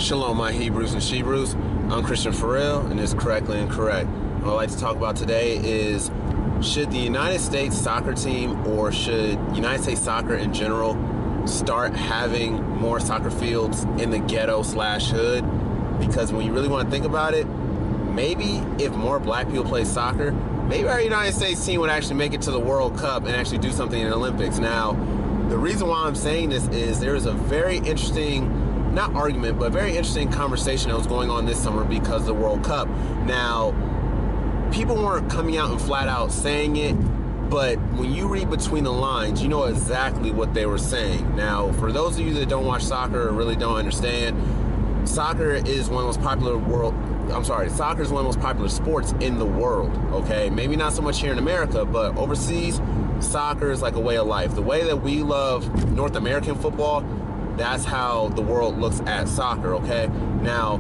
Shalom, my Hebrews and Shebrews. I'm Christian Farrell, and it's Correctly Incorrect. What I'd like to talk about today is, should the United States soccer team, or should United States soccer in general, start having more soccer fields in the ghetto/hood? Because when you really want to think about it, maybe if more black people play soccer, maybe our United States team would actually make it to the World Cup and actually do something in the Olympics. Now, the reason why I'm saying this is there is a very interesting, not argument, but very interesting conversation that was going on this summer because of the World Cup. Now, people weren't coming out and flat out saying it, but when you read between the lines, you know exactly what they were saying. Now, for those of you that don't watch soccer or really don't understand, soccer is one of the most popular soccer is one of the most popular sports in the world, okay? Maybe not so much here in America, but overseas, soccer is like a way of life. The way that we love North American football, that's how the world looks at soccer, okay? Now,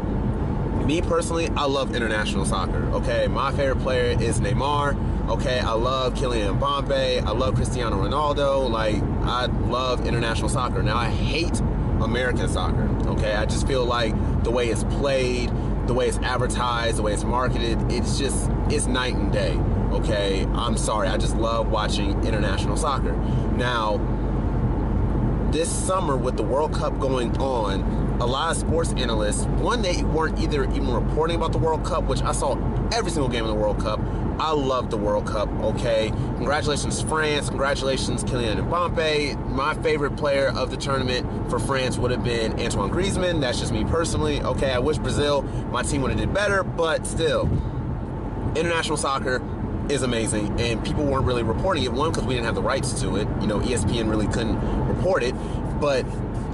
me personally, I love international soccer, okay? My favorite player is Neymar, okay? I love Kylian Mbappe. I love Cristiano Ronaldo. Like, I love international soccer. Now, I hate American soccer, okay? I just feel like the way it's played, the way it's advertised, the way it's marketed, it's night and day, okay? I'm sorry, I just love watching international soccer. Now, this summer with the World Cup going on, a lot of sports analysts, one, they weren't either even reporting about the World Cup, which I saw every single game of the World Cup. I love the World Cup, okay? Congratulations, France. Congratulations, Kylian Mbappe. My favorite player of the tournament for France would have been Antoine Griezmann. That's just me personally, okay? I wish Brazil, my team would have did better, but still, international soccer is amazing, and people weren't really reporting it. One, because we didn't have the rights to it. You know, ESPN really couldn't report it, but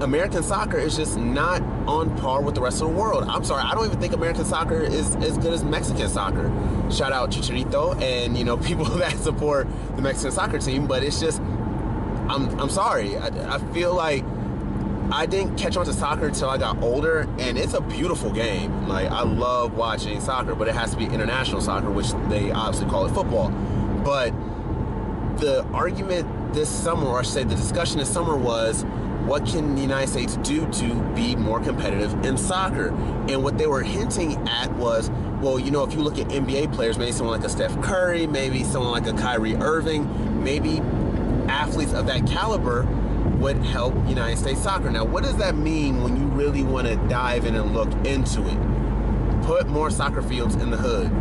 American soccer is just not on par with the rest of the world. I'm sorry, I don't even think American soccer is as good as Mexican soccer. Shout out Chicharito and, you know, people that support the Mexican soccer team, but it's just, I'm sorry. I feel like I didn't catch on to soccer until I got older, and it's a beautiful game. Like, I love watching soccer, but it has to be international soccer, which they obviously call it football. But the argument this summer, or I should say the discussion this summer, was what can the United States do to be more competitive in soccer? And what they were hinting at was, well, you know, if you look at NBA players, maybe someone like a Steph Curry, maybe someone like a Kyrie Irving, maybe athletes of that caliber would help United States soccer. Now, what does that mean when you really want to dive in and look into it? Put more soccer fields in the hood.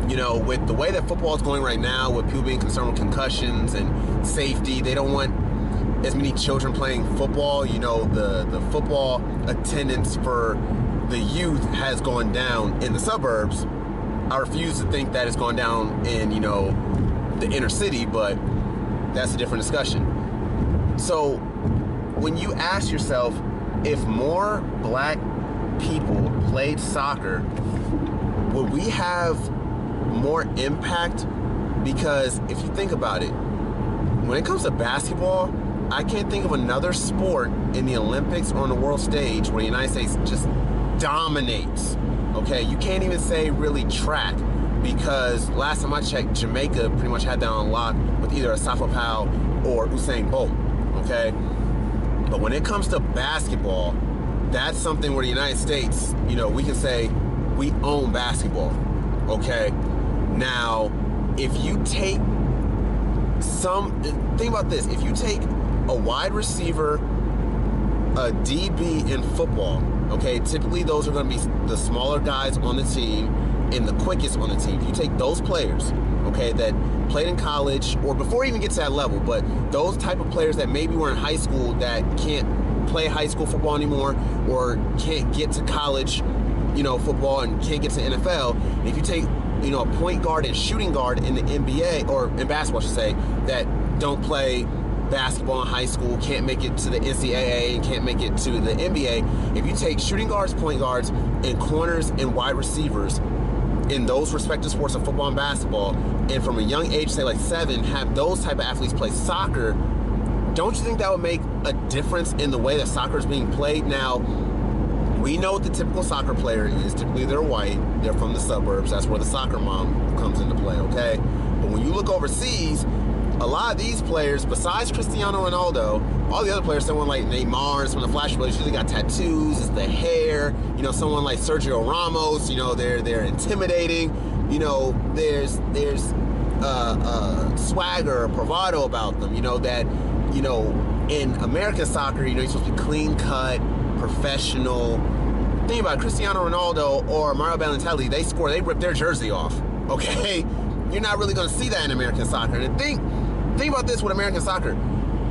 You know, with the way that football is going right now, with people being concerned with concussions and safety, they don't want as many children playing football. You know, the football attendance for the youth has gone down in the suburbs. I refuse to think that it's gone down in, you know, the inner city, but that's a different discussion. So when you ask yourself, if more black people played soccer, would we have more impact? Because if you think about it, when it comes to basketball, I can't think of another sport in the Olympics or on the world stage where the United States just dominates, okay? You can't even say really track, because last time I checked, Jamaica pretty much had that on lock with either Asafa Powell or Usain Bolt, okay? But when it comes to basketball, that's something where the United States, you know, we can say we own basketball, okay? Now, if you take think about this, if you take a wide receiver, a DB in football, okay, typically those are going to be the smaller guys on the team and the quickest on the team. If you take those players, okay, that played in college or before you even get to that level, but those type of players that maybe were in high school that can't play high school football anymore or can't get to college, you know, football, and can't get to NFL, if you take, you know, a point guard and shooting guard in the NBA, or in basketball, I should say, that don't play basketball in high school, can't make it to the NCAA, and can't make it to the NBA. If you take shooting guards, point guards, and corners and wide receivers in those respective sports of football and basketball, and from a young age, say like 7, have those type of athletes play soccer, don't you think that would make a difference in the way that soccer is being played? Now, we know what the typical soccer player is. Typically, they're white. They're from the suburbs. That's where the soccer mom comes into play, okay? But when you look overseas, a lot of these players, besides Cristiano Ronaldo, all the other players, someone like Neymar and some of the Flash players, usually got tattoos, it's the hair. You know, someone like Sergio Ramos, you know, they're intimidating. You know, there's swagger or bravado about them. You know, that, you know, in American soccer, you know, you're supposed to be clean cut, professional. Think about it, Cristiano Ronaldo or Mario Balotelli, they rip their jersey off. Okay, you're not really going to see that in American soccer. And think about this with American soccer.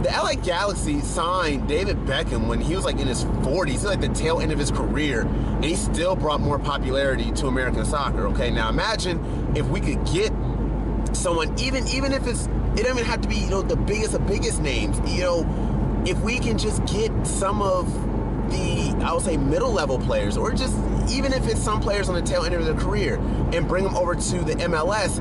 The LA Galaxy signed David Beckham when he was like in his 40s. He's like the tail end of his career, and he still brought more popularity to American soccer. Okay, now imagine if we could get someone, even if it don't even have to be, you know, the biggest names. You know, if we can just get some of the, I would say, middle-level players, or just even if it's some players on the tail end of their career, and bring them over to the MLS,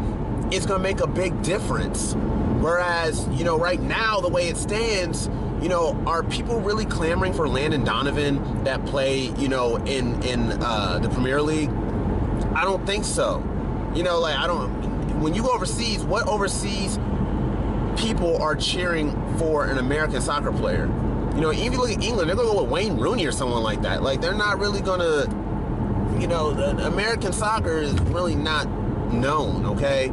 it's going to make a big difference. Whereas, you know, right now, the way it stands, you know, are people really clamoring for Landon Donovan that play, you know, in the Premier League? I don't think so. You know, like, when you go overseas, what overseas people are cheering for an American soccer player? You know, even if you look at England, they're going to go with Wayne Rooney or someone like that. Like, they're not really going to, you know, the American soccer is really not known, okay?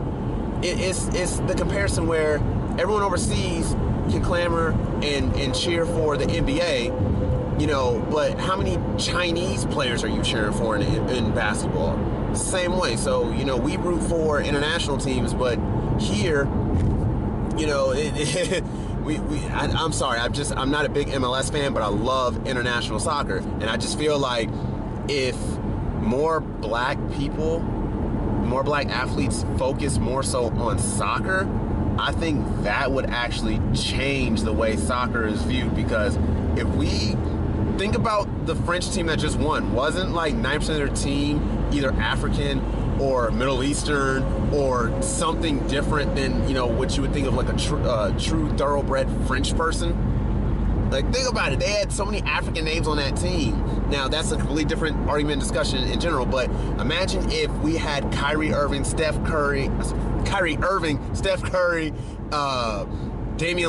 It's the comparison where everyone overseas can clamor and cheer for the NBA, you know, but how many Chinese players are you cheering for in basketball? Same way. So, you know, we root for international teams, but here, you know, I'm sorry, I'm not a big MLS fan, but I love international soccer, and I just feel like if more black people, more black athletes focus more so on soccer, I think that would actually change the way soccer is viewed. Because if we think about the French team that just won, wasn't like 9% of their team either African or Middle Eastern or something different than, you know, what you would think of like a true thoroughbred French person? Like, think about it. They had so many African names on that team. Now, that's a completely different argument discussion in general, but imagine if we had Kyrie Irving, Steph Curry, Damian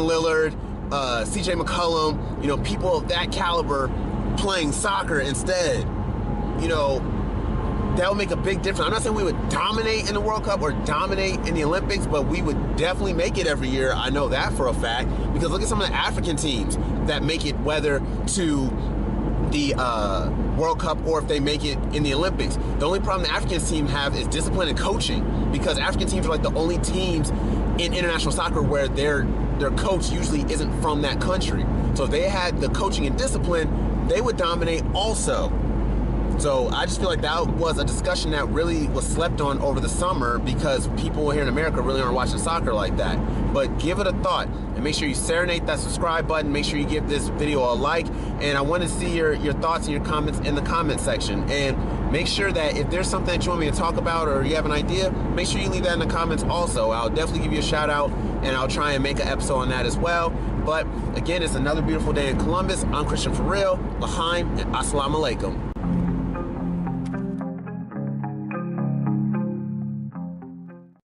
Lillard, CJ McCollum, you know, people of that caliber playing soccer instead. You know, that would make a big difference. I'm not saying we would dominate in the World Cup or dominate in the Olympics, but we would definitely make it every year. I know that for a fact, because look at some of the African teams that make it, whether to the World Cup or if they make it in the Olympics. The only problem the African teams have is discipline and coaching, because African teams are like the only teams in international soccer where their coach usually isn't from that country. So if they had the coaching and discipline, they would dominate also. So I just feel like that was a discussion that really was slept on over the summer, because people here in America really aren't watching soccer like that. But give it a thought, and make sure you serenade that subscribe button. Make sure you give this video a like, and I want to see your thoughts and your comments in the comment section. And make sure that if there's something that you want me to talk about or you have an idea, make sure you leave that in the comments also. I'll definitely give you a shout out, and I'll try and make an episode on that as well. But again, it's another beautiful day in Columbus. I'm Christian For Real, L'chaim, and Assalamu Alaikum.